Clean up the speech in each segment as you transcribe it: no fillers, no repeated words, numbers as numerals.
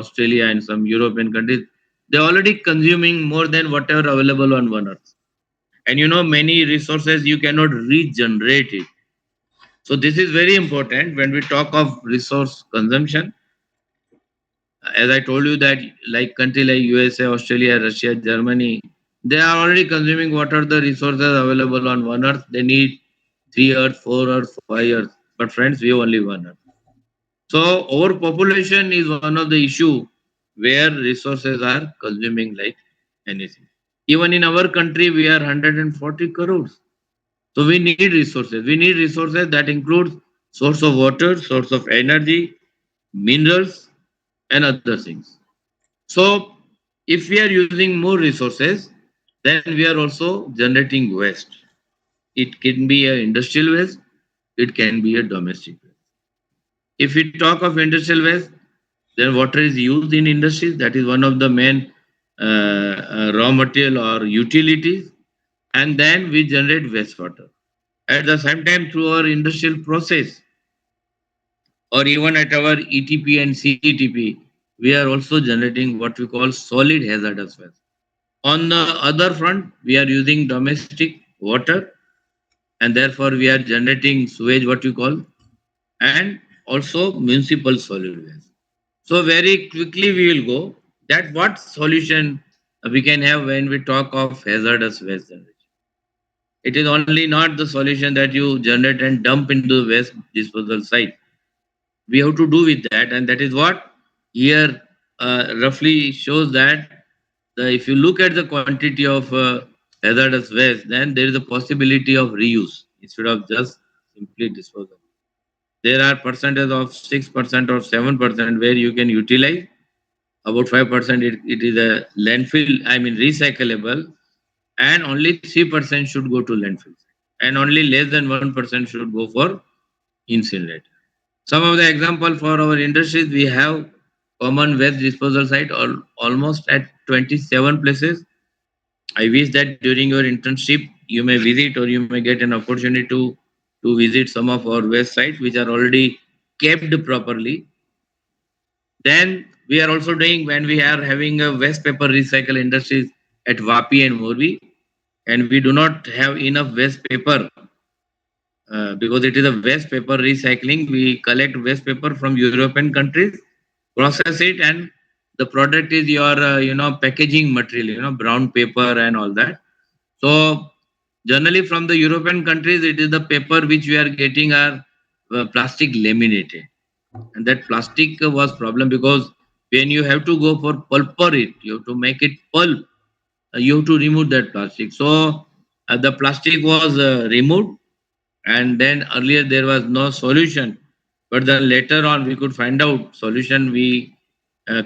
Australia and some European countries, they're already consuming more than whatever available on one earth. And many resources you cannot regenerate it. So this is very important when we talk of resource consumption. As I told you that like country like USA, Australia, Russia, Germany, they are already consuming what are the resources available on one earth. They need 3 earth, 4 earth, 5 earth. But friends, we have only one earth. So overpopulation is one of the issue where resources are consuming like anything. Even in our country, we are 140 crores. So we need resources. We need resources that includes source of water, source of energy, minerals, and other things. So if we are using more resources, then we are also generating waste. It can be a industrial waste, it can be a domestic waste. If we talk of industrial waste, then water is used in industries. That is one of the main raw material or utilities. And then we generate wastewater. At the same time, through our industrial process, or even at our ETP and CETP, we are also generating what we call solid hazardous waste. On the other front, we are using domestic water, and therefore we are generating sewage, what you call, and also municipal solid waste. So very quickly we will go that what solution we can have when we talk of hazardous waste generation. It is only not the solution that you generate and dump into the waste disposal site. We have to do with that, and that is what here roughly shows that if you look at the quantity of hazardous waste, then there is a possibility of reuse instead of just simply disposal. There are percentage of 6% or 7% where you can utilize. About 5% it is a landfill, I mean recyclable, and only 3% should go to landfill, and only less than 1% should go for incinerator. Some of the example for our industries, we have common waste disposal site almost at 27 places. I wish that during your internship you may visit or you may get an opportunity to visit some of our waste sites which are already kept properly. Then we are also doing when we are having a waste paper recycle industries at Vapi and Morbi, and we do not have enough waste paper because it is a waste paper recycling. We collect waste paper from European countries, process it, and the product is your packaging material, brown paper and all that. So generally from the European countries, it is the paper which we are getting are plastic laminated, and that plastic was problem because when you have to go for pulper it, you have to make it pulp. You have to remove that plastic. So the plastic was removed, and then earlier there was no solution, but then later on we could find out solution. We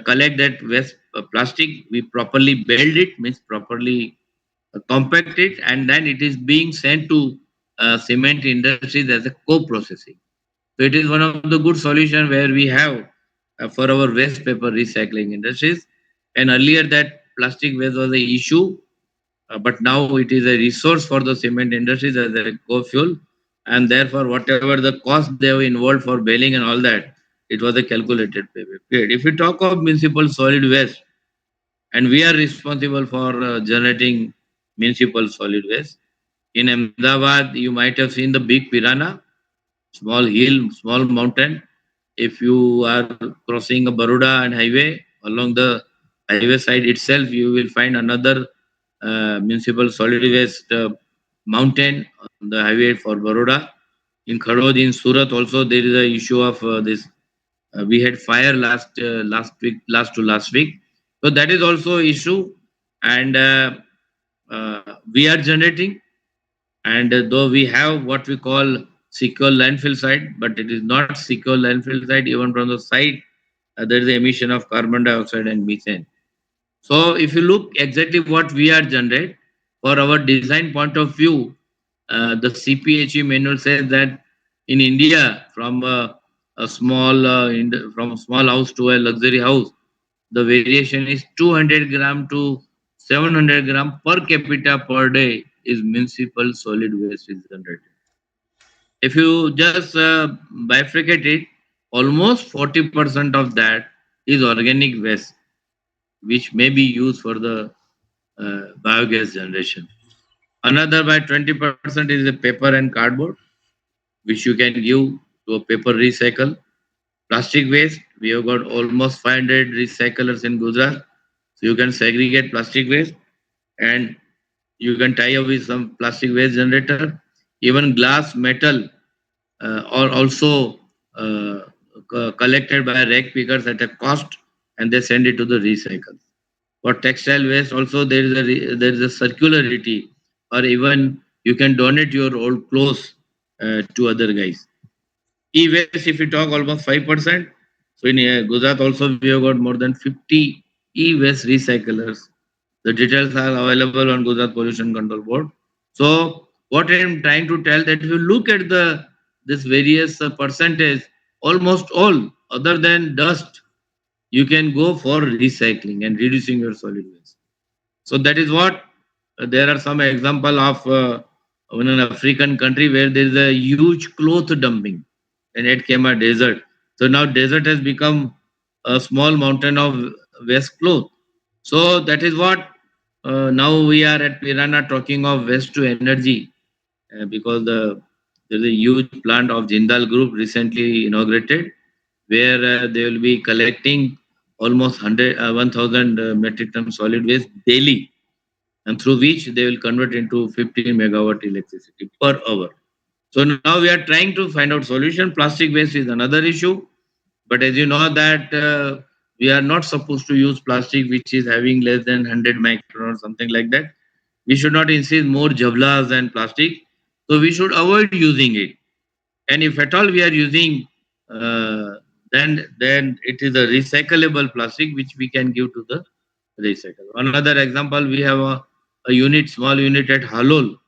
collect that waste plastic, we properly build it, means properly compact it, and then it is being sent to cement industries as a co-processing. So it is one of the good solution where we have for our waste paper recycling industries. And earlier that plastic waste was a issue, but now it is a resource for the cement industries as a co-fuel, and therefore whatever the cost they have involved for baling and all that, it was a calculated payback period. If we talk of municipal solid waste, and we are responsible for generating municipal solid waste. In Ahmedabad, you might have seen the big piranha, small hill, small mountain. If you are crossing a Baroda and highway, along the highway side itself, you will find another municipal solid waste mountain on the highway for Baroda. In Khadod, in Surat, also there is a issue of this. We had fire last week, so that is also issue, and we are generating, and though we have what we call secure landfill site, but it is not secure landfill site. Even from the site, there is the emission of carbon dioxide and methane. So if you look exactly what we are generate for our design point of view, the CPHE manual says that in India, from from a small house to a luxury house, the variation is 200 gram to 700 gram per capita per day is municipal solid waste is generated. If you just bifurcate it, almost 40% of that is organic waste, which may be used for the biogas generation. Another by 20% is the paper and cardboard, which you can give to a paper recycle. Plastic waste, we have got almost 500 recyclers in Gujarat. So you can segregate plastic waste and you can tie up with some plastic waste generator. Even glass, metal are also collected by rag pickers at a cost and they send it to the recycle. For textile waste, also there is a circularity, or even you can donate your old clothes to other guys. E-waste, if you talk, almost 5%. So in Gujarat also we have got more than 50 e-waste recyclers. The details are available on Gujarat Pollution Control Board. So what I am trying to tell that if you look at the this various percentage, almost all other than dust, you can go for recycling and reducing your solid waste. So that is what there are some example of in an African country where there is a huge cloth dumping, and it came a desert. So now desert has become a small mountain of waste cloth. So that is what now we are at Pirana talking of waste to energy because there is a huge plant of Jindal Group recently inaugurated where they will be collecting almost 1,000 metric ton solid waste daily, and through which they will convert into 15 megawatt electricity per hour. So now we are trying to find out solution. Plastic waste is another issue, but as you know that we are not supposed to use plastic which is having less than 100 micron or something like that. We should not insist more javlas and plastic, so we should avoid using it. And if at all we are using, uh, then it is a recyclable plastic which we can give to the recycle. Another example, we have a unit, small unit at Halol,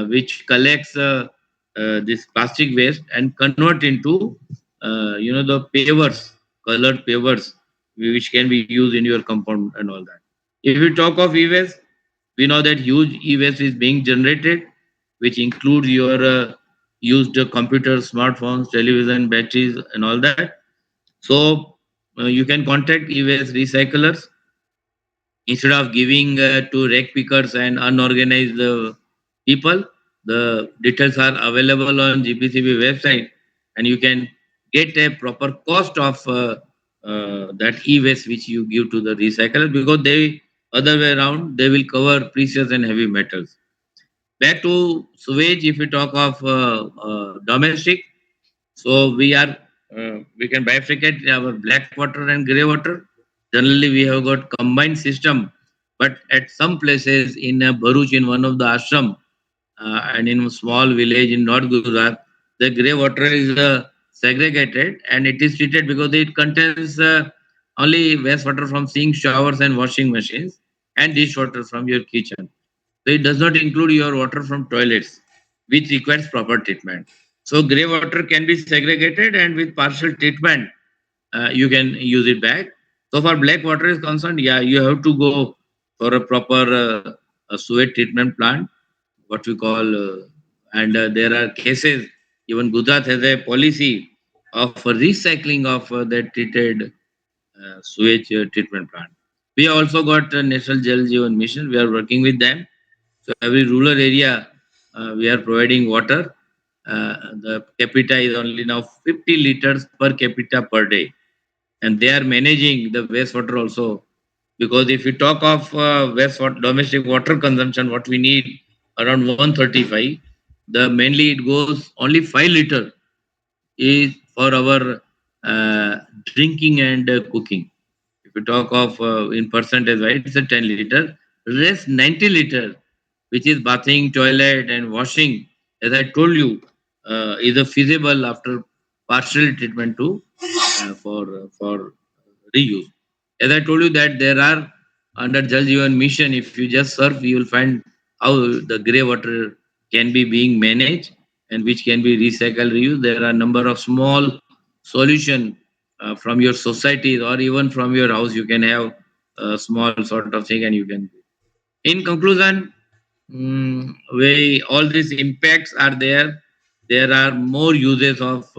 which collects this plastic waste and convert into the pavers, colored pavers, which can be used in your compound and all that. If we talk of e-waste, we know that huge e-waste is being generated, which includes your used computers, smartphones, television, batteries, and all that. So you can contact e-waste recyclers instead of giving to rag pickers and unorganized people. The details are available on GPCB website, and you can get a proper cost of that e-waste which you give to the recycler, because they other way around they will cover precious and heavy metals. Back to sewage, if we talk of domestic, so we can bifurcate our black water and grey water. Generally, we have got combined system, but at some places in Bharuch, in one of the ashram, and in a small village in North Gujarat, the grey water is segregated and it is treated because it contains only wastewater from sink, showers, and washing machines, and dishwater from your kitchen. So it does not include your water from toilets, which requires proper treatment. So grey water can be segregated, and with partial treatment, you can use it back. So for black water is concerned, yeah, you have to go for a proper a sewage treatment plant, what we call, and there are cases. Even Gujarat has a policy of recycling of the treated sewage treatment plant. We also got a National Jal Jeevan Mission. We are working with them. So every rural area, we are providing water. The capita is only now 50 liters per capita per day, and they are managing the wastewater also. Because if you talk of wastewater, domestic water consumption, what we need around 135, the mainly it goes only 5 liter is for our drinking and cooking. If you talk of in percentage, right, it's a 10 liter. Rest 90 liter, which is bathing, toilet, and washing, as I told you, is a feasible after partial treatment to for reuse. As I told you that there are under Jal Jeevan mission, if you just surf, you will find how the grey water can be being managed and which can be recycled, reused. There are a number of small solution from your societies or even from your house. You can have a small sort of thing, and you can. In conclusion, we all these impacts are there. There are more uses of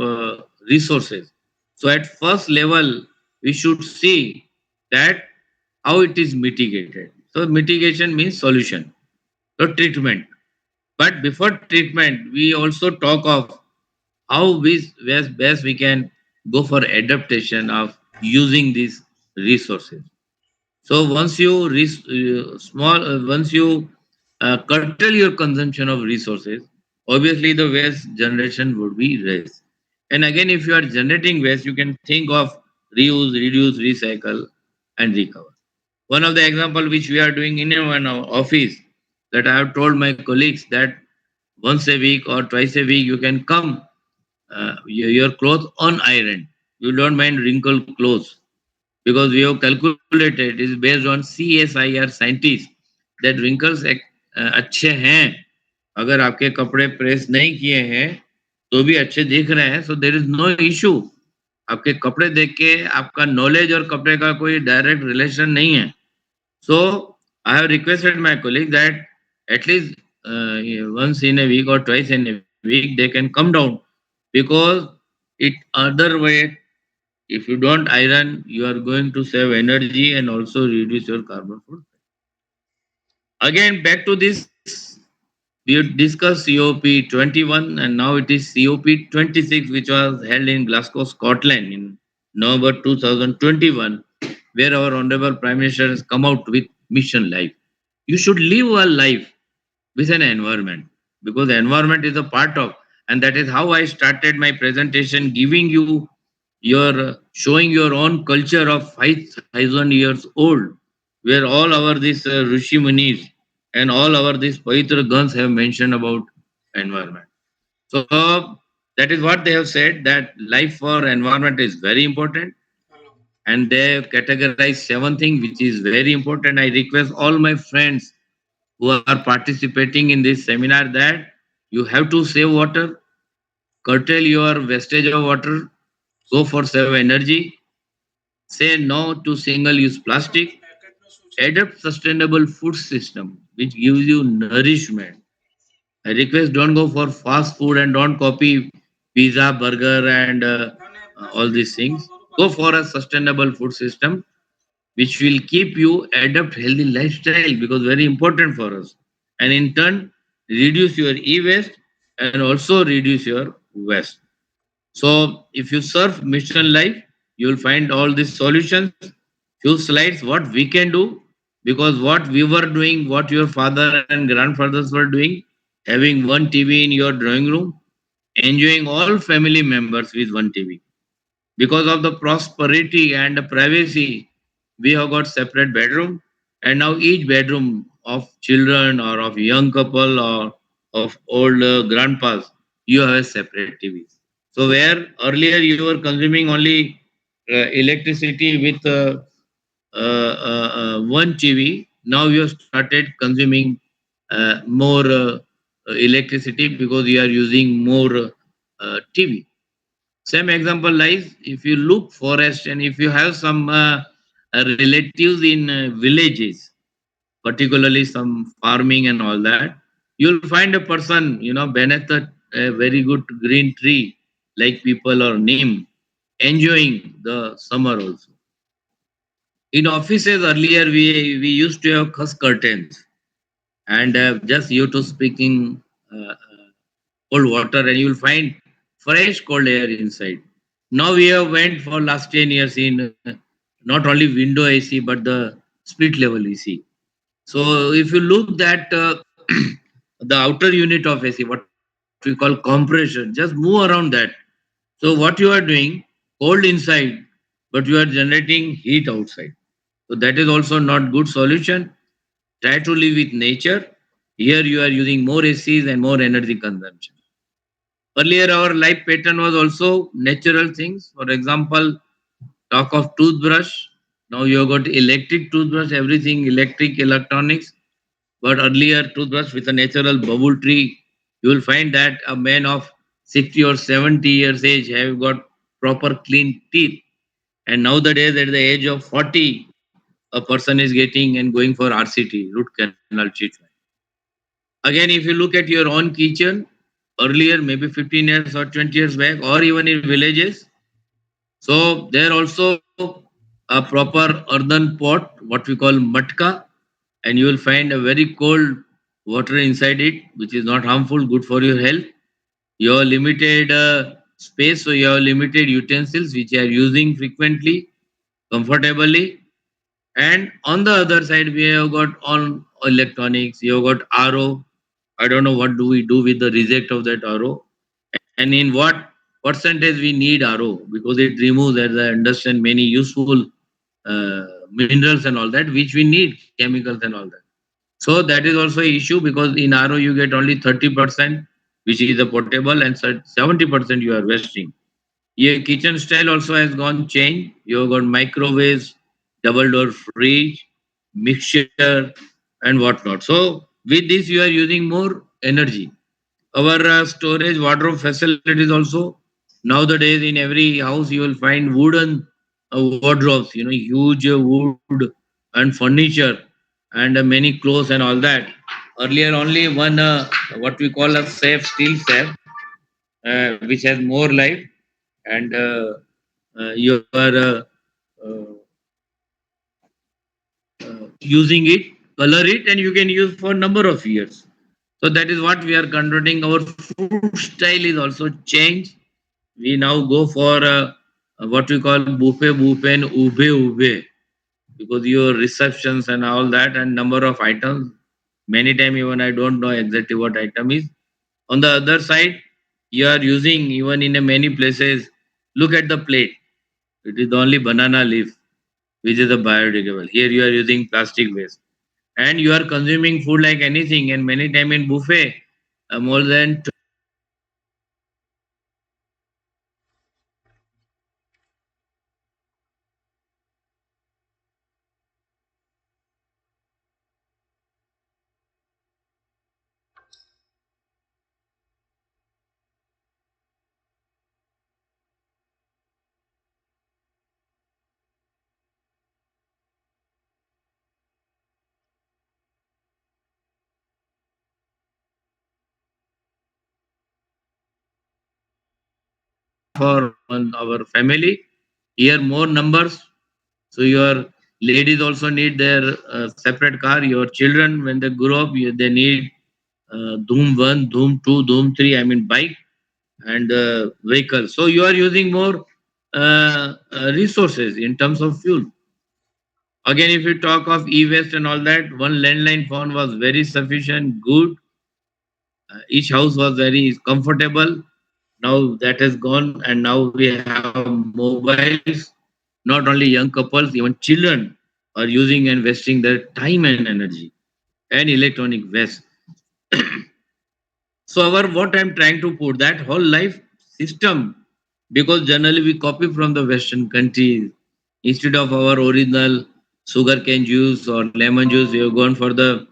resources. So at first level, we should see that how it is mitigated. So mitigation means solution. So treatment. But before treatment, we also talk of how best we can go for adaptation of using these resources. So once you curtail your consumption of resources, obviously the waste generation would be less. And again, if you are generating waste, you can think of reuse, reduce, recycle, and recover. One of the example which we are doing in our office, that I have told my colleagues that once a week or twice a week you can come, your clothes unironed. You don't mind wrinkled clothes, because we have calculated it is based on CSIR scientists that wrinkles अच्छे हैं. अगर आपके कपड़े press नहीं किए हैं तो भी अच्छे दिख रहे हैं, सो देर इज नो इशू. आपके कपड़े देख के आपका नॉलेज और कपड़े का कोई डायरेक्ट रिलेशन नहीं है. So I have requested my colleague that at least once in a week or twice in a week they can come down, because it other way, if you don't iron, you are going to save energy and also reduce your carbon footprint. Again, back to this, we have discussed COP21 and now it is COP26, which was held in Glasgow, Scotland in November 2021, where our Honorable Prime Minister has come out with Mission Life. You should live a life with an environment, because the environment is a part of, and that is how I started my presentation, giving you your showing your own culture of 5,000 years old, where all our these rishi munis and all our these pavitra guns have mentioned about environment. So that is what they have said, that life for environment is very important, and they have categorized seven things which is very important. I request all my friends who are participating in this seminar that you have to save water, curtail your wastage of water, go for save energy, say no to single use plastic, adopt sustainable food system which gives you nourishment. I request don't go for fast food and don't copy pizza, burger, and all these things. Go for a sustainable food system which will keep you adapt healthy lifestyle, because very important for us, and in turn reduce your e-waste and also reduce your waste. So if you surf mission life, you will find all these solutions. Few slides what we can do, because what we were doing, what your father and grandfathers were doing, having one TV in your drawing room, enjoying all family members with one TV. Because of the prosperity and the privacy, we have got separate bedroom, and now each bedroom of children or of young couple or of old grandpas, you have a separate TVs. So where earlier you were consuming only electricity with one TV, now you have started consuming more electricity because you are using more TV. Same example lies, if you look forest and if you have some relatives in villages, particularly some farming and all that, you'll find a person, beneath a very good green tree like people or neem, enjoying the summer also. In offices earlier, we used to have khas curtains, and just you to speaking cold water, and you will find fresh cold air inside. Now we have went for last 10 years in not only window AC but the split level AC. So if you look that the outer unit of AC, what we call compression, just move around that. So what you are doing, cold inside, but you are generating heat outside. So that is also not good solution. Try to live with nature. Here you are using more ACs and more energy consumption. Earlier, our life pattern was also natural things. For example, talk of toothbrush. Now you have got electric toothbrush, everything electric, electronics. But earlier, toothbrush with a natural bubble tree, you will find that a man of 60 or 70 years age have got proper clean teeth. And nowadays, at the age of 40, a person is getting and going for RCT, root canal treatment. Again, if you look at your own kitchen, earlier, maybe 15 years or 20 years back, or even in villages, so there also a proper earthen pot, what we call matka, and you will find a very cold water inside it, which is not harmful, good for your health. You have limited space, so you have limited utensils which you are using frequently, comfortably. And on the other side, we have got all electronics. You have got RO. I don't know what do we do with the reject of that RO, and in what percentage we need RO, because it removes, as I understand, many useful minerals and all that which we need, chemicals and all that. So that is also a issue, because in RO you get only 30%, which is the potable, and 70% you are wasting. Your kitchen style also has gone change. You have got microwaves, double door fridge, mixture, and whatnot. So with this, you are using more energy. Our storage wardrobe facilities also, nowadays in every house you will find wooden wardrobes. You know, huge wood and furniture, and many clothes and all that. Earlier, only one what we call a safe, steel safe, which has more life, and you are using it, color it, and you can use for number of years. So that is what we are converting. Our food style is also changed. We now go for what we call buffet and ube, because your receptions and all that, and number of items. Many time even I don't know exactly what item is. On the other side, you are using, even in a many places, look at the plate. It is only banana leaf, which is a biodegradable. Here you are using plastic waste, and you are consuming food like anything. And many time in buffet, more than for our family. Here more numbers, so your ladies also need their separate car. Your children, when they grow up, they need Doom 1, Doom 2, Doom 3, I mean bike and vehicle. So you are using more resources in terms of fuel. Again, if you talk of e-waste and all that, one landline phone was very sufficient, good. Each house was very comfortable. Now that has gone, and now we have mobiles. Not only young couples, even children are using and wasting their time and energy and electronic waste. So our, what I'm trying to put, that whole life system, because generally we copy from the Western countries. Instead of our original sugarcane juice or lemon juice, we have gone for the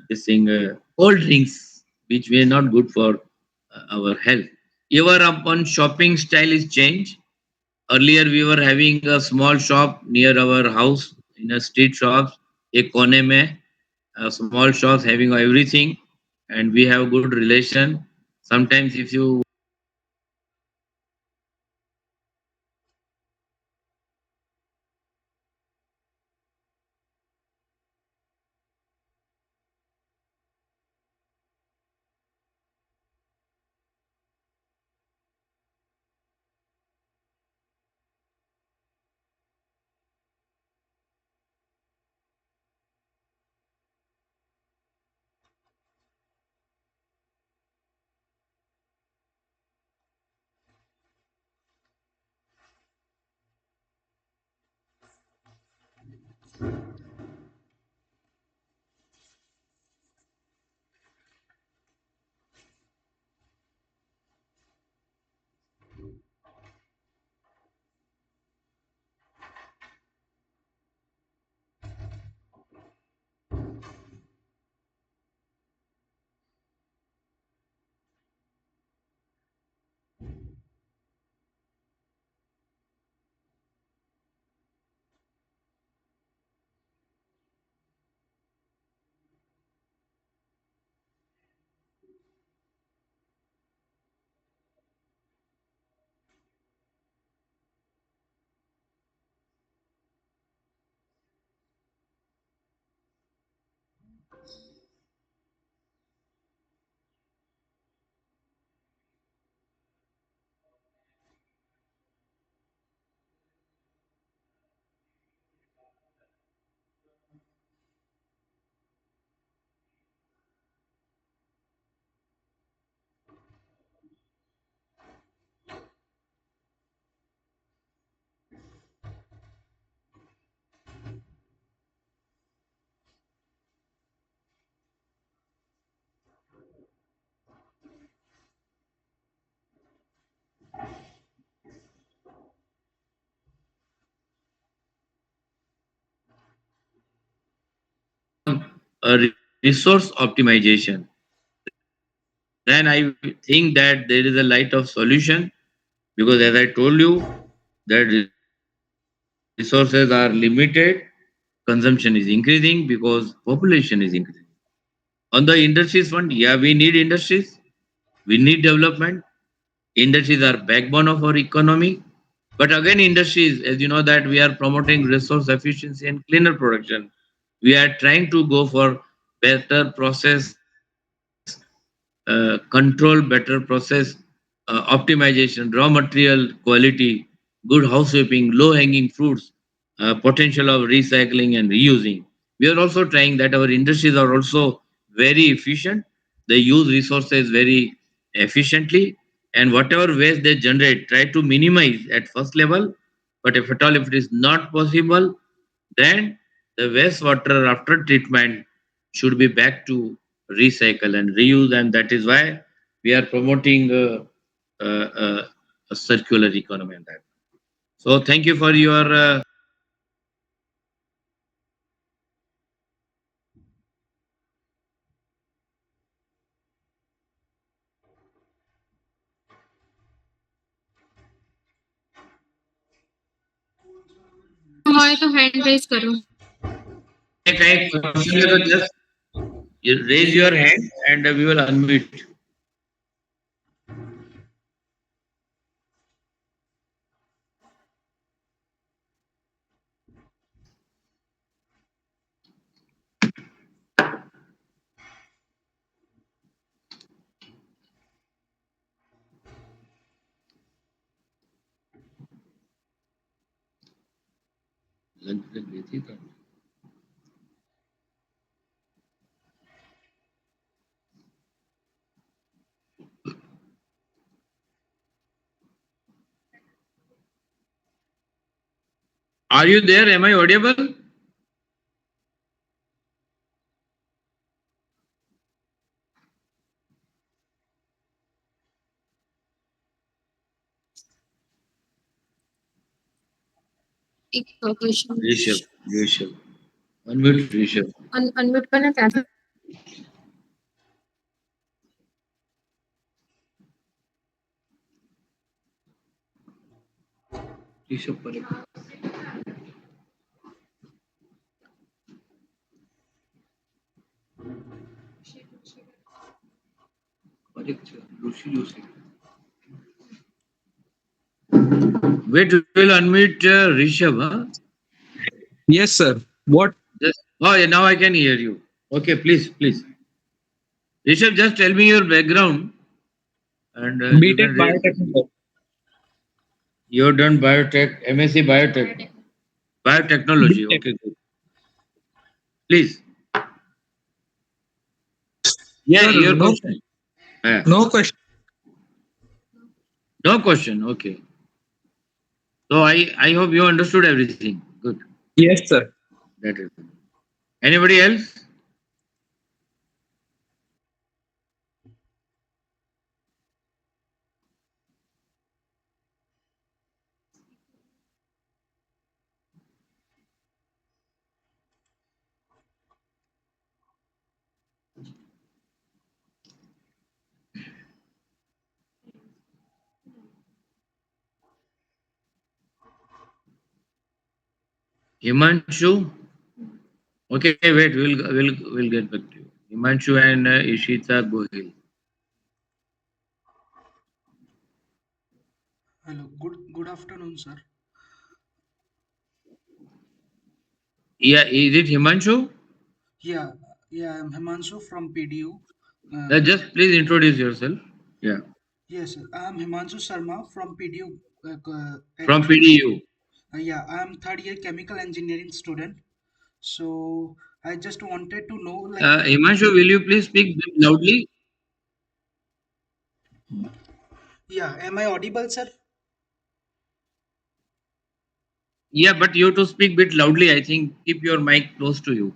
this thing, cold drinks, which were not good for our health. Ever upon shopping style is changed. Earlier, we were having a small shop near our house, in a street shops, a kone mein, small shops having everything, and we have good relation. Sometimes, if you resource optimization, then I think that there is a light of solution, because as I told you that resources are limited, consumption is increasing because population is increasing. On the industries front, yeah, we need industries, we need development. Industries are backbone of our economy. But again, industries, as you know, that we are promoting resource efficiency and cleaner production. We are trying to go for better process, control, better process, optimization, raw material quality, good housekeeping, low hanging fruits, potential of recycling and reusing. We are also trying that our industries are also very efficient. They use resources very efficiently, and whatever waste they generate, try to minimize at first level. But if at all, if it is not possible, then the wastewater after treatment should be back to recycle and reuse, and that is why we are promoting a circular economy. And that. So, thank you for your. હોય તો hand rays કરો. कहीं question है तो just you raise your hand and we will unmute. Are you there? Am I audible? એક question Rishabh, Rishabh. Unmute Rishabh. Unmute કરીને ત્યાંથી Rishabh Parekh. Parekh, Lucy, Lucy. Wait, we'll unmute Rishabh. Huh? Yes, sir. What? Just, oh, yeah, now I can hear you. Okay, please, please. Rishabh, just tell me your background and you BTech can raise. biotechnology. You've done biotech, MSc biotech, biotechnology. BTech. Okay, good. Please. Yeah, Sir, your no, question. Yeah. no question. No question. Okay. So I hope you understood everything. Good. Yes, sir. That is. Anybody else? Himanshu. Okay, wait. We'll get back to you. Himanshu and Ishita Gohil. Hello, good afternoon, sir. Yeah, is it Himanshu? Yeah, yeah, I'm Himanshu from PDU. Just please introduce yourself. Yeah, Yes, sir. I'm Himanshu Sharma from PDU. At from PDU. Yeah, I'm third year chemical engineering student. So I just wanted to know, like, Himanshu, will you please speak bit loudly? yeah, am I audible, sir? Yeah, but you have to speak bit loudly. I think keep your mic close to you.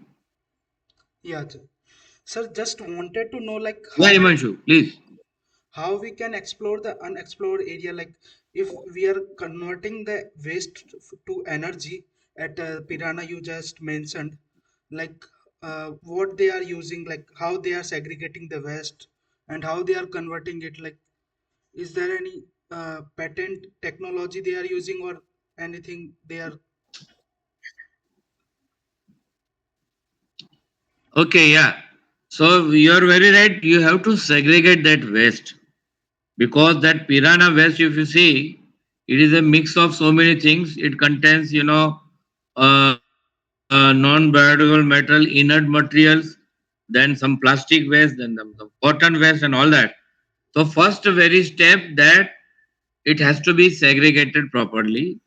Yeah, sir. Sir, just wanted to know, like, Yeah, Himanshu, please. how we can explore the unexplored area, like if we are converting the waste to energy at Pirana you just mentioned, like what they are using, like how they are segregating the waste and how they are converting it. Like, is there any patent technology they are using or anything they are? Okay, yeah. So you're very right. You have to segregate that waste because that piranha waste, if you see, it is a mix of so many things. It contains, non-biodegradable metal, inert materials, then some plastic waste, then the cotton waste, and all that. So first, very step that it has to be segregated properly.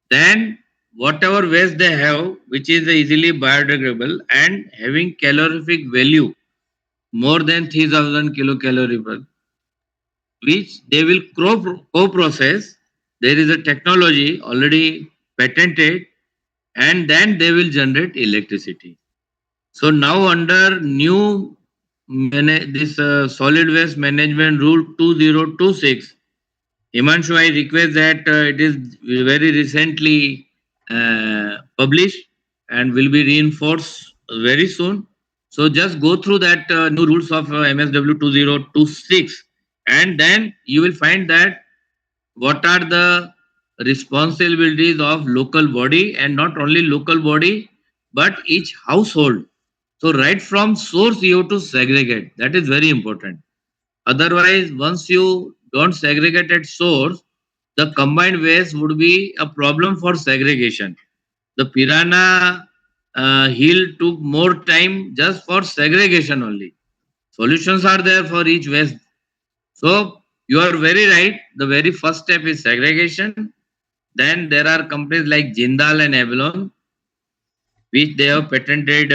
Then whatever waste they have, which is easily biodegradable and having calorific value more than 3000 kilocalorie per, which they will co-process. There is a technology already patented, and then they will generate electricity. So now under new this solid waste management rule 2026, Himanshu, I request that it is very recently published and will be reinforced very soon. So just go through that new rules of MSW 2026, and then you will find that what are the responsibilities of local body, and not only local body but each household. So right from source you have to segregate. That is very important. Otherwise, once you don't segregate at source, the combined waste would be a problem for segregation. The piranha hill took more time just for segregation only. Solutions are there for each waste. So you are very right. The very first step is segregation. Then there are companies like Jindal and Avalon, which they have patented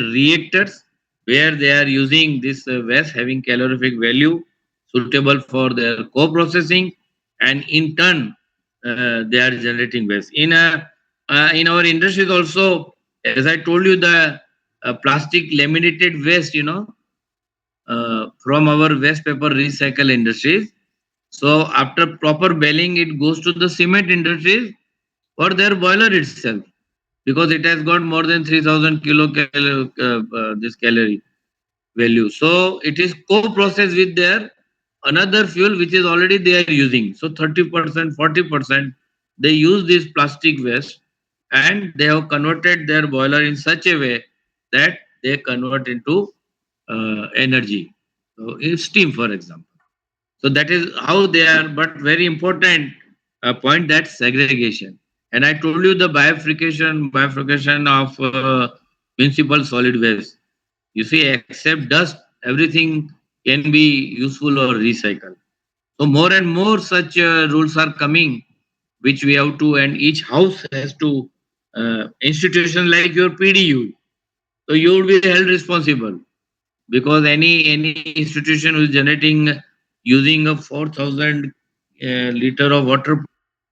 reactors where they are using this waste having calorific value suitable for their co-processing, and in turn they are generating waste in our industries also. As I told you, the plastic laminated waste, from our waste paper recycle industries. So after proper baling, it goes to the cement industries for their boiler itself, because it has got more than 3000 this calorie value. So it is co-processed with their another fuel which is already they are using. So 30%, 40% they use this plastic waste, and they have converted their boiler in such a way that they convert into energy. So in steam, for example. So that is how they are. But very important point, that segregation. And I told you the bifurcation of municipal solid waste. You see, except dust, everything can be useful or recycled. So more and more such rules are coming, which we have to, and each house has to. Institution like your PDU, so you will be held responsible, because any institution who is generating using a 4000 liter of water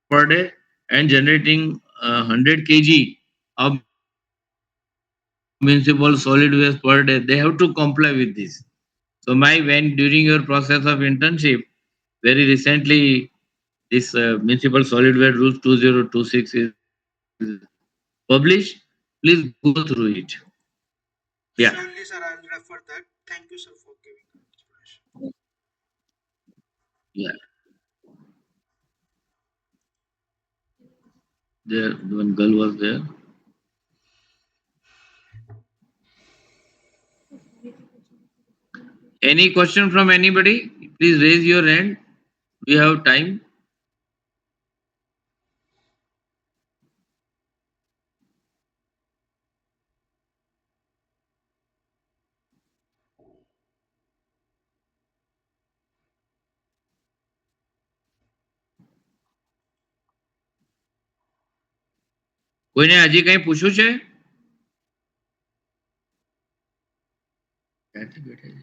per day and generating 100 kg of municipal solid waste per day, they have to comply with this. So my, when during your process of internship, very recently, this municipal solid waste rules 2026 is published. Please go through it. Yeah. Surely, sir, I'll refer that. Thank you, sir, for giving the explanation. Yeah, there one girl was there. Any question from anybody? Please raise your hand. We have time. કોઈને હજી કઈ પૂછવું છે? ક્યાંથી બેઠા છે?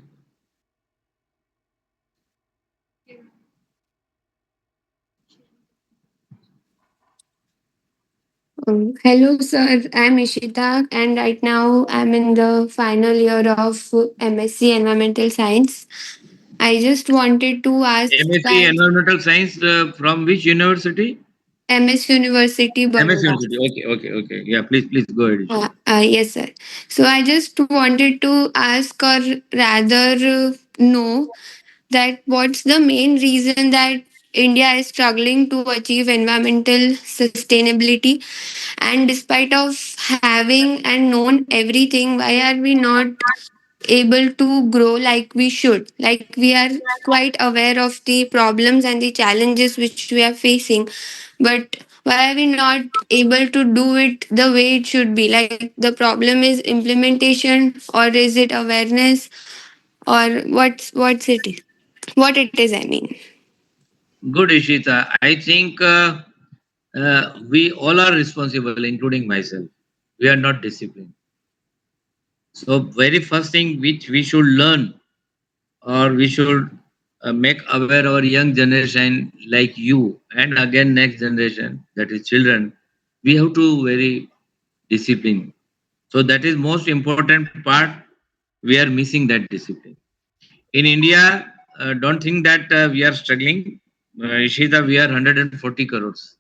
Hello, sir. I'm Ishita, and right now I'm in the final year of MSc Environmental Science. I just wanted to ask MSc that Environmental Science from which university? MS University, MS Baroda. University. Okay, okay, okay. Yeah, please go ahead, Ishita. Yes, sir. So I just wanted to ask, or rather, know that what's the main reason that India is struggling to achieve environmental sustainability, and despite of having and known everything, why are we not able to grow like we should? Like, we are quite aware of the problems and the challenges which we are facing, but why are we not able to do it the way it should be? Like, the problem is implementation, or is it awareness, or what's it, what it is, I mean. Good, Ishita. I think we all are responsible, including myself. We are not disciplined. So, very first thing which we should learn, or we should make aware our young generation like you, and again next generation, that is children, we have to very discipline. So that is most important part. We are missing that discipline in India. Don't think that we are struggling. Ishita, we are 140 crores.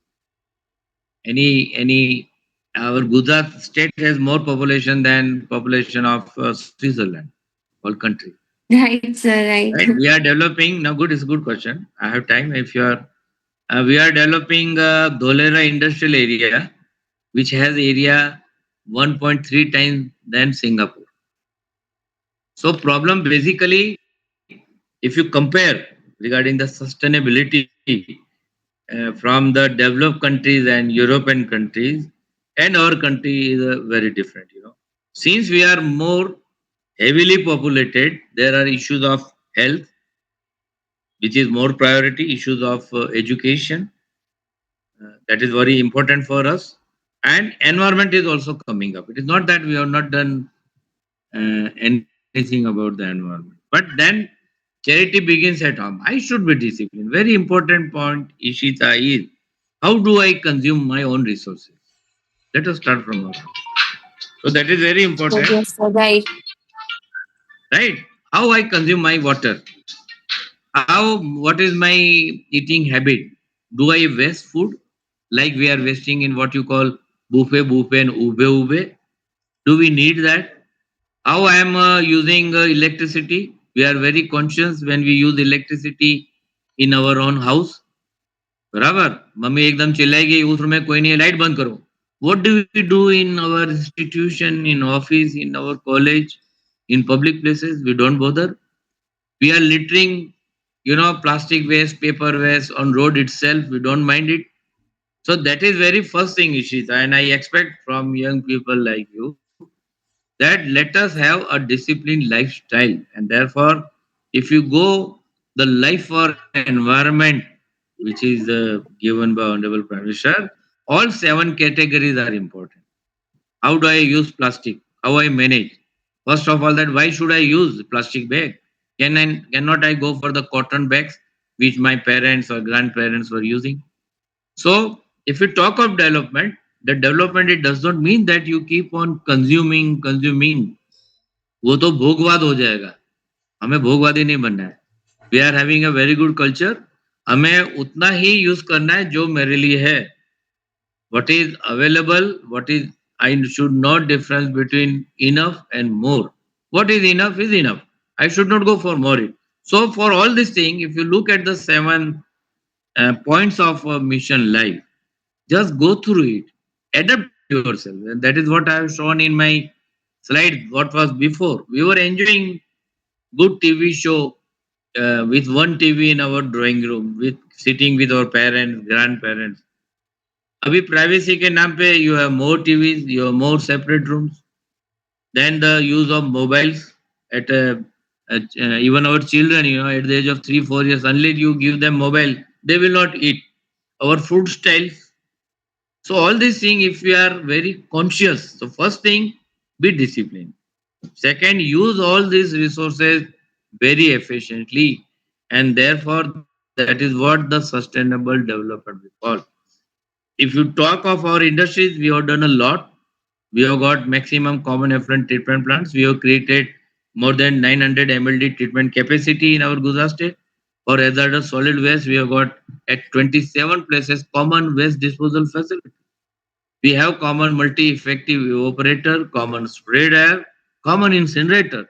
Any Our Gujarat state has more population than population of Switzerland, whole country. Right, sir, right. Right? We are developing now. Good is good question. I have time. If you are, we are developing Dholera industrial area, which has area 1.3 times than Singapore. So problem basically, if you compare regarding the sustainability from the developed countries and European countries, and our country is very different. Since we are more heavily populated, there are issues of health, which is more priority, issues of education, that is very important for us, and environment is also coming up. It is not that we have not done anything about the environment, but then charity begins at home. I should be disciplined. Very important point, Ishita, is how do I consume my own resources? Let us start from our. So that is very important, Yes, sir, right. right? How I consume my water. What is my eating habit? Do I waste food like we are wasting in what you call buffet and ube? Do we need that? How I am using electricity? We are very conscious when we use electricity in our own house. बराबर mummy एकदम चिल्लाएगी उस room में कोई नहीं है light बंद करो. What do we do in our institution, in office, in our college, in public places? We don't bother. We are littering, plastic waste, paper waste on road itself. We don't mind it. So that is very first thing, Ishita, and I expect from young people like you that let us have a disciplined lifestyle, and therefore, if you go the life for environment, which is given by Honorable Prime Minister, all seven categories are important. How do I use plastic? How I manage? First of all, that why should I use plastic bag? Cannot I go for the cotton bags which my parents or grandparents were using? So, if you talk of development, the development it does not mean that you keep on consuming. वो तो भोगवाद हो जाएगा. हमें भोगवादी नहीं बनना है. We are having a very good culture. हमें उतना ही यूज करना है जो मेरे लिए है. What is available, what is, I should not difference between enough and more. What is enough. I should not go for more. So for all this thing, if you look at the seven points of mission life, just go through it, adapt yourself. And that is what I have shown in my slide. What was before, we were enjoying good TV show with one TV in our drawing room, with sitting with our parents, grandparents. अभी privacy के नाम पे you have more TVs, you have more separate rooms. Then the use of mobiles at even our children, at the age of 3 4 years, unless you give them mobile, they will not eat. Our food styles. So all these things, if we are very conscious, so first thing, be disciplined. Second, use all these resources very efficiently, and therefore that is what the sustainable development we call. If you talk of our industries, we have done a lot. We have got maximum common effluent treatment plants. We have created more than 900 MLD treatment capacity in our Gujarat state. For hazardous solid waste, we have got at 27 places common waste disposal facility. We have common multi-effective evaporator, common spray dryer, common incinerator,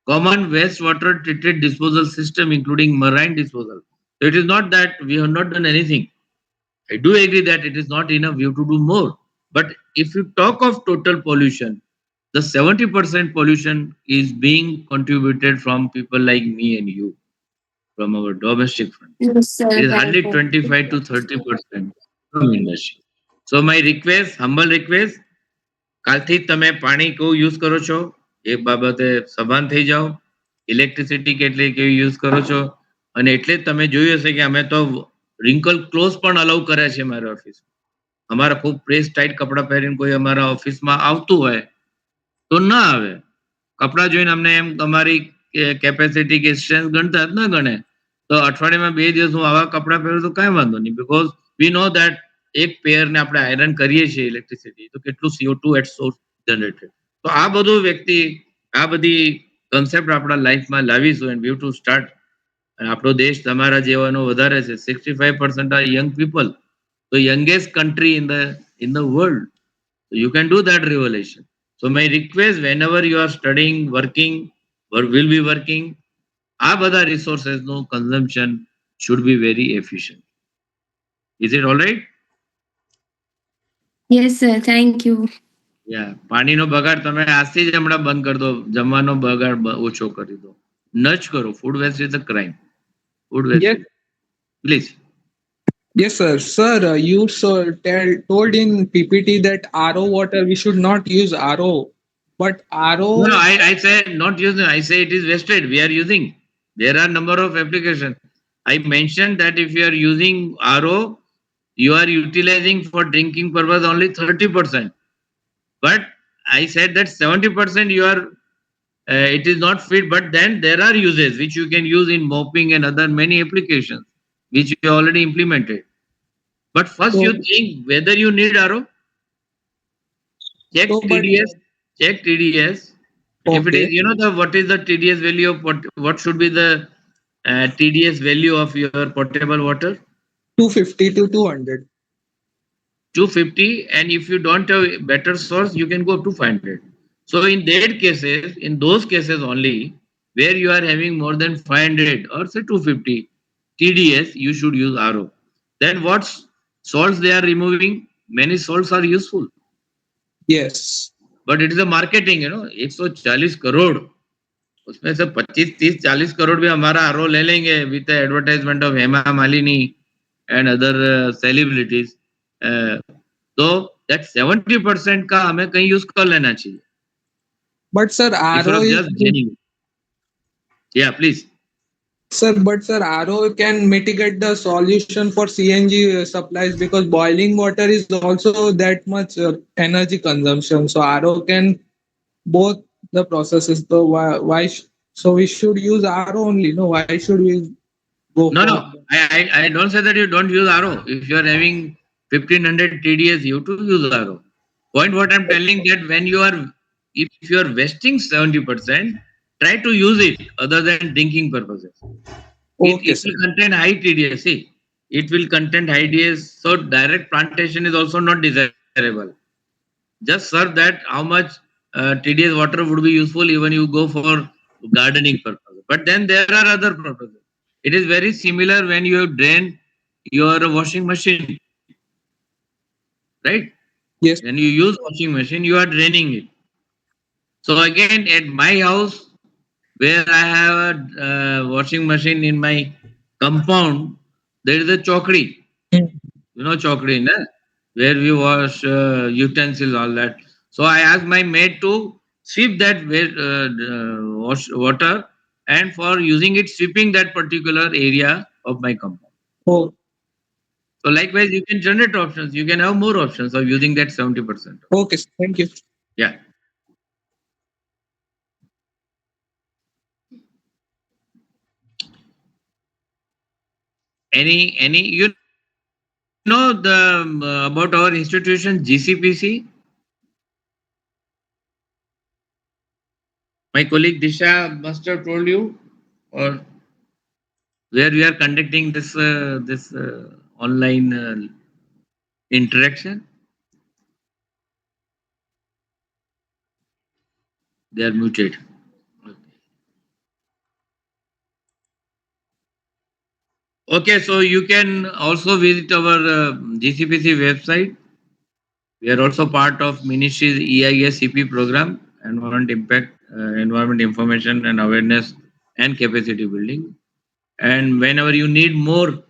common wastewater treated disposal system, including marine disposal. So it is not that we have not done anything. I do agree that it is not enough. We have to do more. But if you talk of total pollution, the 70% pollution is being contributed from people like me and you, from our domestic front. Yes, It sir. is Right. hardly 25 to 30% from industry. So my request, humble request, કાલથી તમે પાણી કેવું use કરો છો એ બાબતે સભાન થઈ જાઓ. ઇલેક્ટ્રિસિટી કેટલી કેવી યુઝ કરો છો. અને એટલે જ તમે જોયું હશે કે અમે તો રિંકલ ક્લોઝ પણ અલાઉ કરે છે મારા ઓફિસ. અમારા ખૂબ પ્રેસ ટાઈટ કપડાં પહેરીને કોઈ અમારા ઓફિસમાં આવતું હોય તો ના આવે. કપડાં જોઈને અમને એમ તમારી કેપેસિટી કે સ્ટ્રેન્થ ગણતા જ ન ગણે. તો અઠવાડિયામાં 2 દિવસ હું આવા કપડાં પહેરું તો કાંઈ વાંધો નહીં. બિકોઝ વી નો ધેટ એક પેયરને આપણે આયરન કરીએ છીએ ઇલેક્ટ્રિસિટી તો કેટલું CO2 એટ સોર્સ જનરેટેડ. તો આ બધું વ્યક્તિ આ બધી કન્સેપ્ટ આપણા લાઈફમાં લાવીશું એન્ડ વી ટુ સ્ટાર્ટ. આપણો દેશ તમારા જેવાનો વધારે છે. 65% આર યંગ પીપલ. તો youngest country in the world. So you can do that revelation. So my request, whenever you are studying, working, or will be working, આ બધા resources no consumption should be very efficient. Is it all right? Yes, sir. Thank you. Yeah. પાણીનો બગાડ તમે આજથી જ હમણાં બંધ કરી દો. જમવાનો બગાડ ઓછો કરી દો. ન જ કરો. Food waste is a crime. Food waste Yes, is. Please. yes, sir. Sir, you told in PPT that RO water we should not use RO, but No, no, RO. I say not using. I say it is wasted. We are using. There are number of applications. I mentioned that if you are using RO, you are utilizing for drinking purpose only 30%. But I said that 70% you are. It is not fit. But then there are uses which you can use in mopping and other many applications which you already implemented. But first you So, think whether you need RO. so Check but TDS. Check TDS. If it is, okay, you know, the what is the TDS value of what should be the TDS value of your potable water? 250 to 200. 250. And if you don't have better source, you can go up to 500. So in that cases, in those cases only, where you are having more than 500 or say 250 TDS, you should use RO. Then what salts they are removing? Many salts are useful, Yes. but it is a marketing, 140 crore. उसमें से 25 30 40 करोड़ भी हमारा RO ले लेंगे with the advertisement of Hema Malini and other celebrities. तो that 70% का हमें कहीं यूज कर लेना चाहिए But sir, instead RO of is just draining. Yeah, please. sir, but sir, RO can mitigate the solution for CNG supplies because boiling water is also that much energy consumption. So RO can both the processes. So so we should use RO only. No, why should we go No, no, for? I don't say that you don't use RO. If you are having 1500 TDS, you to use RO. Point what I'm telling that when you are, if you are wasting 70%, try to use it other than drinking purposes. Okay, It sir. will contain high TDS. See, it will contain high TDS. So direct plantation is also not desirable. Just serve that how much TDS water would be useful even you go for gardening purpose. But then there are other purposes. It is very similar when you drain your washing machine, right? Yes. When you use washing machine, you are draining it. So again, at my house, where I have a washing machine in my compound, there is a chokri. Hmm. Chokri, na? Where we wash utensils, all that. So I asked my maid to sweep that water and for using it, sweeping that particular area of my compound. Oh, So likewise, you can generate options. You can have more options of using that 70%. okay, sir. Thank you. Yeah. Any know the about our institution GCPC? My colleague Disha must have told you, or where we are conducting this online interaction. They are muted. Okay, so you can also visit our GCPC website. We are also part of Ministry's EISCP program, Environment Information and Awareness and Capacity Building. And whenever you need more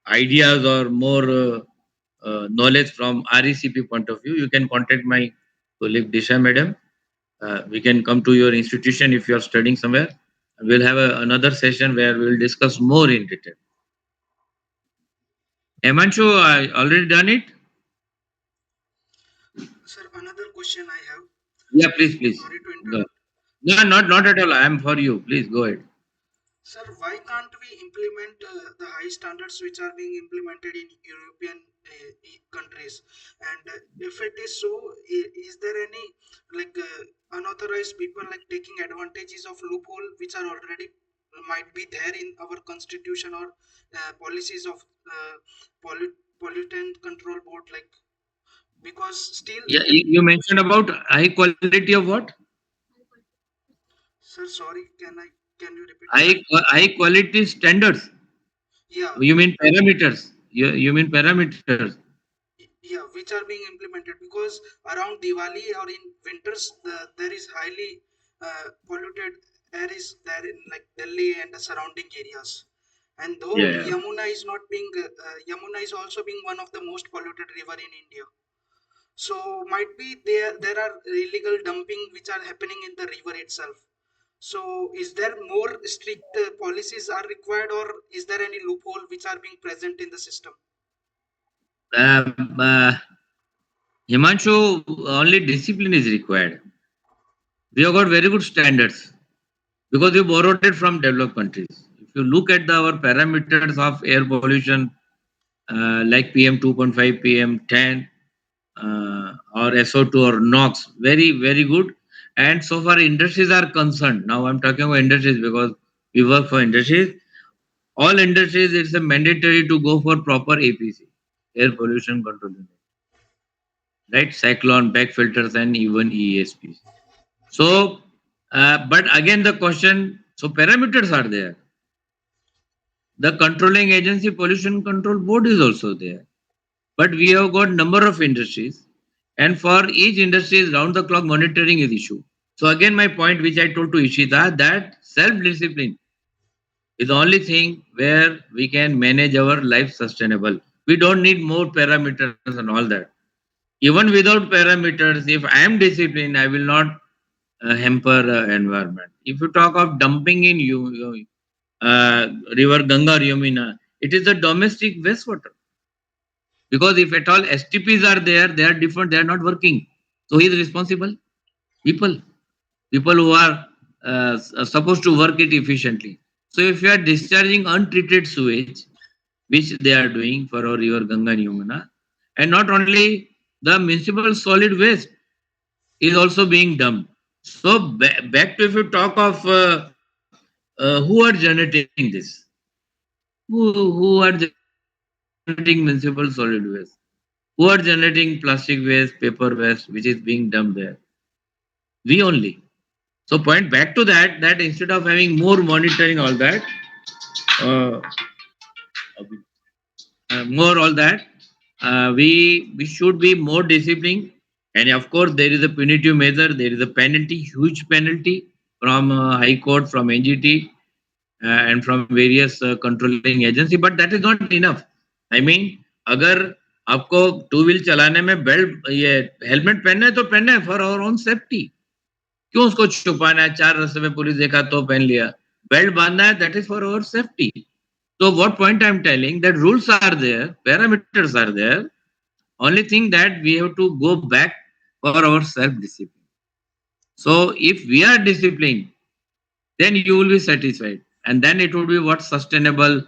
ideas or more knowledge from RECP point of view, you can contact my colleague Disha Madam. We can come to your institution if you are studying somewhere. We'll have another session where we will discuss more in detail. Himanshu, I already done it. Sir, another question I have. Yeah, please, please. Sorry to Go. interrupt. No, not at all. I am for you. Please go ahead. Sir, why can't we implement the high standards which are being implemented in European countries? And if it is so, is there any unauthorized people like taking advantages of loophole which are already might be there in our constitution or policies of pollutant control board? Like because still, Yeah, you mentioned about high quality of what? sir, sorry, can you repeat it? High quality standards. Yeah, You mean parameters? You mean parameters? yeah, which are being implemented because around Diwali or in winters there is highly polluted air is there in like Delhi and the surrounding areas. And though Yeah. Yamuna is not being Yamuna is also being one of the most polluted river in India. So might be there are illegal dumping which are happening in the river itself. So is there more strict policies are required or is there any loophole which are being present in the system? Uh, uh, Himanshu, only discipline is required. We have got very good standards because we borrowed it from developed countries. If you look at our parameters of air pollution, like PM 2.5, PM 10, or SO2 or NOx, very good. And so far industries are concerned. Now I'm talking about industries because we work for industries. All industries, it's a mandatory to go for proper APC, air pollution control unit, right? Cyclone, back filters, and even ESPs. So, but again, the question, so parameters are there. The controlling agency, pollution control board is also there. But we have got number of industries, and for each industry, round the clock monitoring is issue. So again, my point, which I told to Ishita, that self discipline is the only thing where we can manage our life sustainable. We don't need more parameters and all that. Even without parameters, if I am disciplined, I will not hamper environment. If you talk of dumping in river Ganga or Yamuna, it is the domestic wastewater. Because if at all STPs are there, they are different, they are not working. So he is responsible. People, people who are supposed to work it efficiently. So if you are discharging untreated sewage, which they are doing for our river Ganga and Yamuna, and not only the municipal solid waste is also being dumped. So back to if you talk of who are generating this, who are generating municipal solid waste, who are generating plastic waste, paper waste, which is being dumped there, we only. So point back to that instead of having more monitoring all that, uh, more all that, we should be more disciplined. And of course, there is a punitive measure, there is a penalty, huge penalty from High Court, from NGT, and from various controlling agency. But that is not enough. I mean, अगर आपको two wheel चलाने में belt ये helmet पहनना है तो पहनना है फॉर आवर ओन सेफ्टी. क्यों उसको छुपाना है? चार रास्ते में पुलिस देखा तो पहन लिया. बेल्ट बांधना है, that is for our safety. So what point I'm telling, that rules are there, parameters are there. Only thing that we have to go back for our self-discipline. So if we are disciplined, then you will be satisfied. And then it will be what sustainable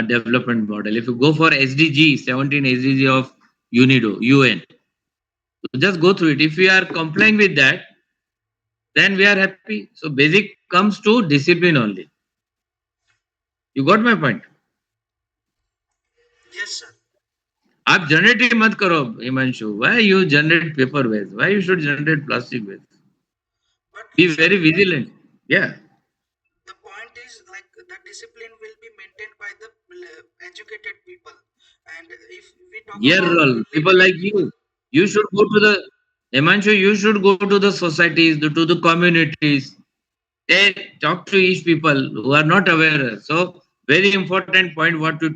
development model. If you go for SDG, 17 SDG of UNIDO, UN, so just go through it. If we are complying with that, then we are happy. So basic comes to discipline only. You got my point. Yes, sir. आप generate ही मत करो Himanshu. Why you generate paper waste? Why you should generate plastic waste? But Be sir, very vigilant. Yeah. the point is like the discipline will be maintained by the educated people, and if we talk Yeah, about people illiterate like people. you should go to the Himanshu, you should go to the societies, to the communities, and talk to each people who are not aware. So very important point what you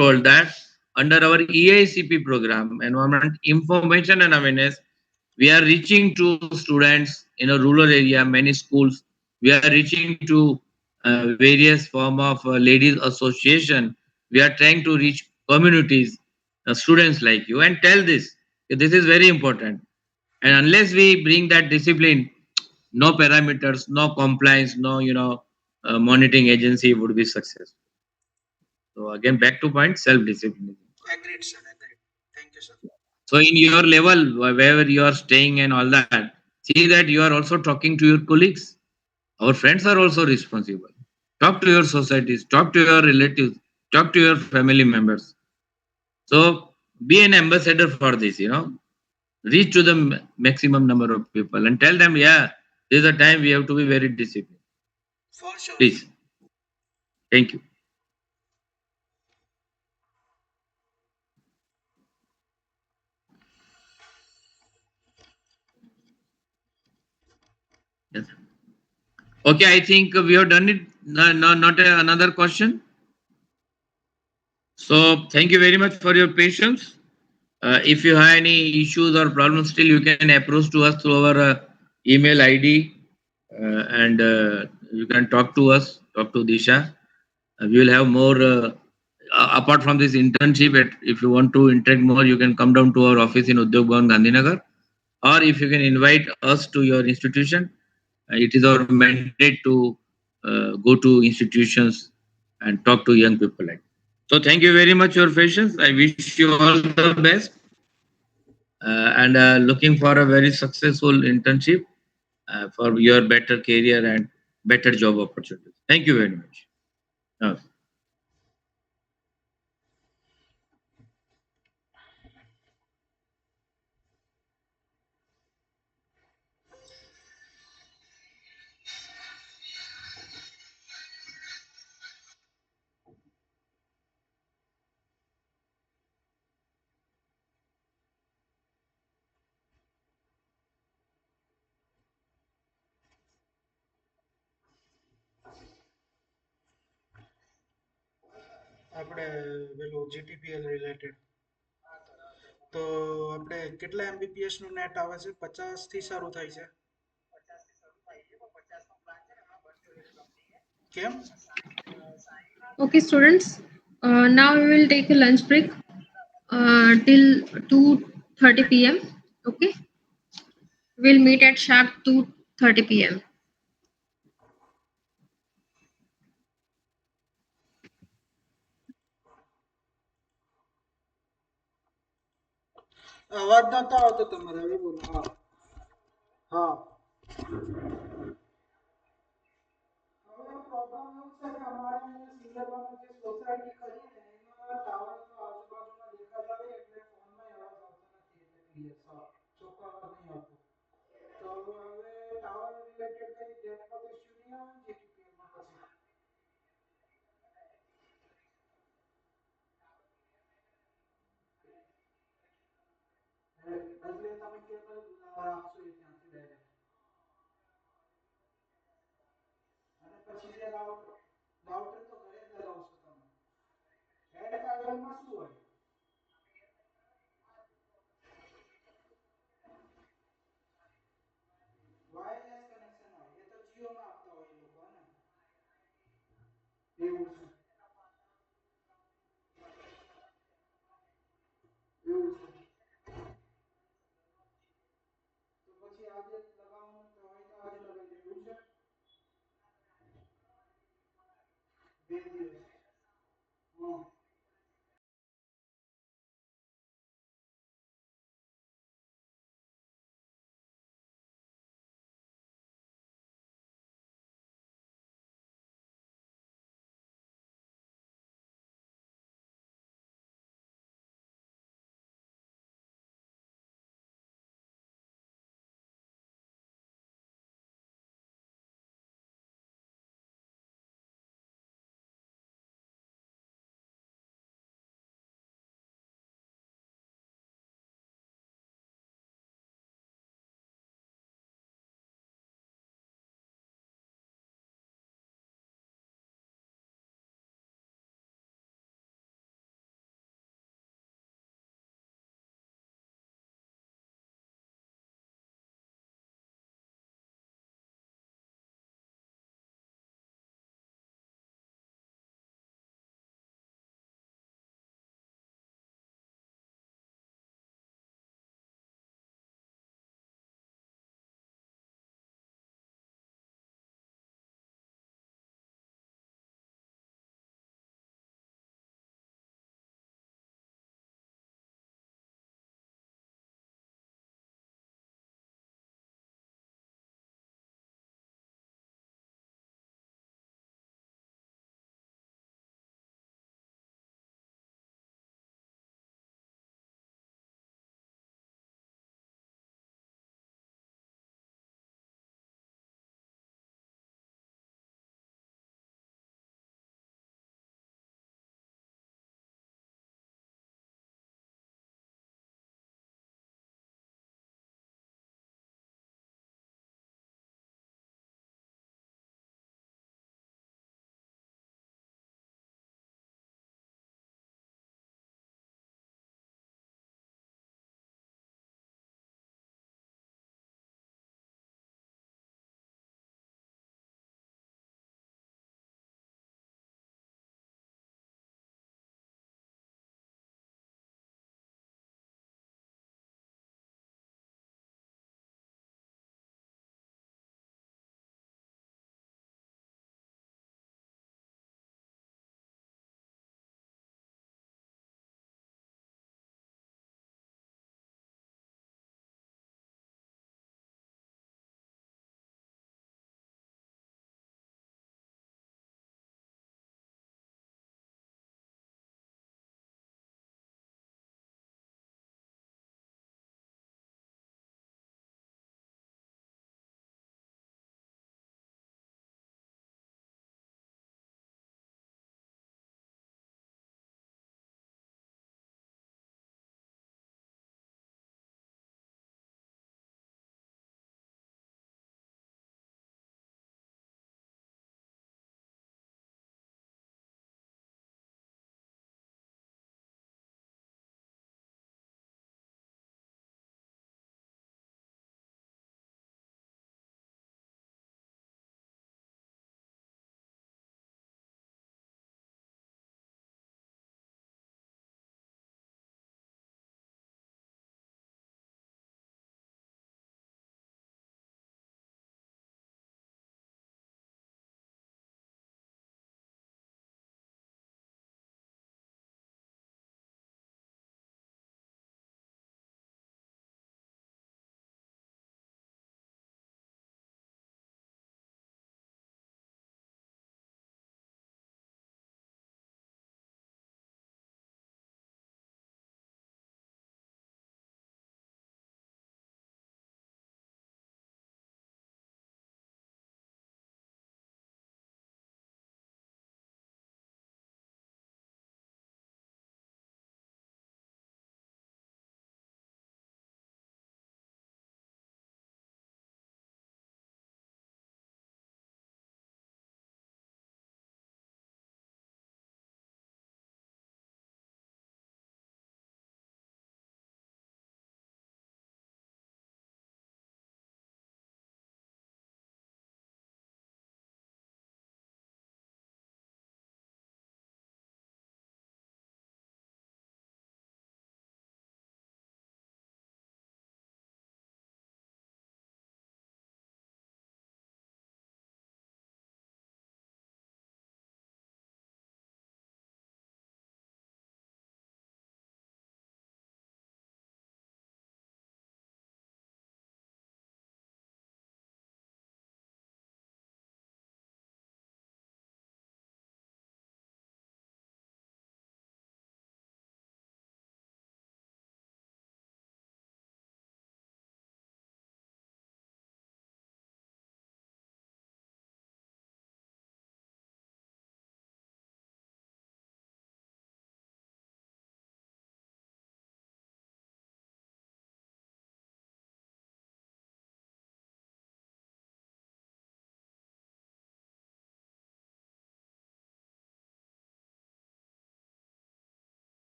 told that under our EICP program, Environment Information and Awareness, we are reaching to students in a rural area, many schools. We are reaching to various form of ladies association. We are trying to reach communities, students like you, and tell this. This is very important. And unless we bring that discipline, no parameters, no compliance, no monitoring agency would be successful. So again, back to point self discipline. Agreed, sir. Agreed. Thank you, sir. So in your level, wherever you are staying and all that, see that you are also talking to your colleagues. Our friends are also responsible. Talk to your societies, talk to your relatives, talk to your family members. So be an ambassador for this. Reach to the maximum number of people and tell them, yeah, this is a time we have to be very disciplined. For sure, sir. Please, thank you. Yes. Okay, I think we have done it. No, no, not another question. So thank you very much for your patience. If you have any issues or problems, still you can approach to us through our email ID, and you can talk to us, talk to Disha. We will have more. Apart from this internship, if you want to interact more, you can come down to our office in Udyog Bhavan, Gandhinagar, or if you can invite us to your institution. It is our mandate to go to institutions and talk to young people. So, thank you very much for your patience. I wish you all the best, and looking for a very successful internship for your better career and better job opportunities. Thank you very much. Uh, આપણે પેલું GTPL related તો આપણે કેટલા Mbps નું net આવે છે? 50 થી શરૂ થાય છે. કેમ? Okay, students. Now we will take a lunch break till 2:30 p.m. Okay, we'll meet at sharp 2:30 p.m. અવાજ નતો આવતો તમારે, હવે બોલો. હા હા. હવે પ્રોબ્લેમ એવું છે કે અમારે અહીંયા સિંગલમાં જે સોસાયટી ખરી ને એમાં ટાવર તો આજુબાજુમાં દેખાતા હોય એટલે ફોનમાં અવાજ આવતો નથી એટલે ક્લિયર ચોખ્ખો અવાજ નહીં આવતો. તો હવે ટાવર રિલેટેડ કઈ નેટવર્ક ઇશ્યુ નહીં આવે ને જીટીપીએલમાં પછી. એટલે તમે કેબલ આપશો એ ત્યાંથી ડાયરેક્ટ અને પછી જે રાઉટર તો ઘરે જ લગાવશો તમે. હેડ ફાઈબરમાં શું હોય? વાયરલેસ કનેક્શન હોય. એ તો જીઓમાં આપતા હોય એ લોકો ને. એવું છે. એવું છે. તો પછી આજે લગાવવાનું તો હોય તો આજે લગાવી દે એવું છે. 2 દિવસ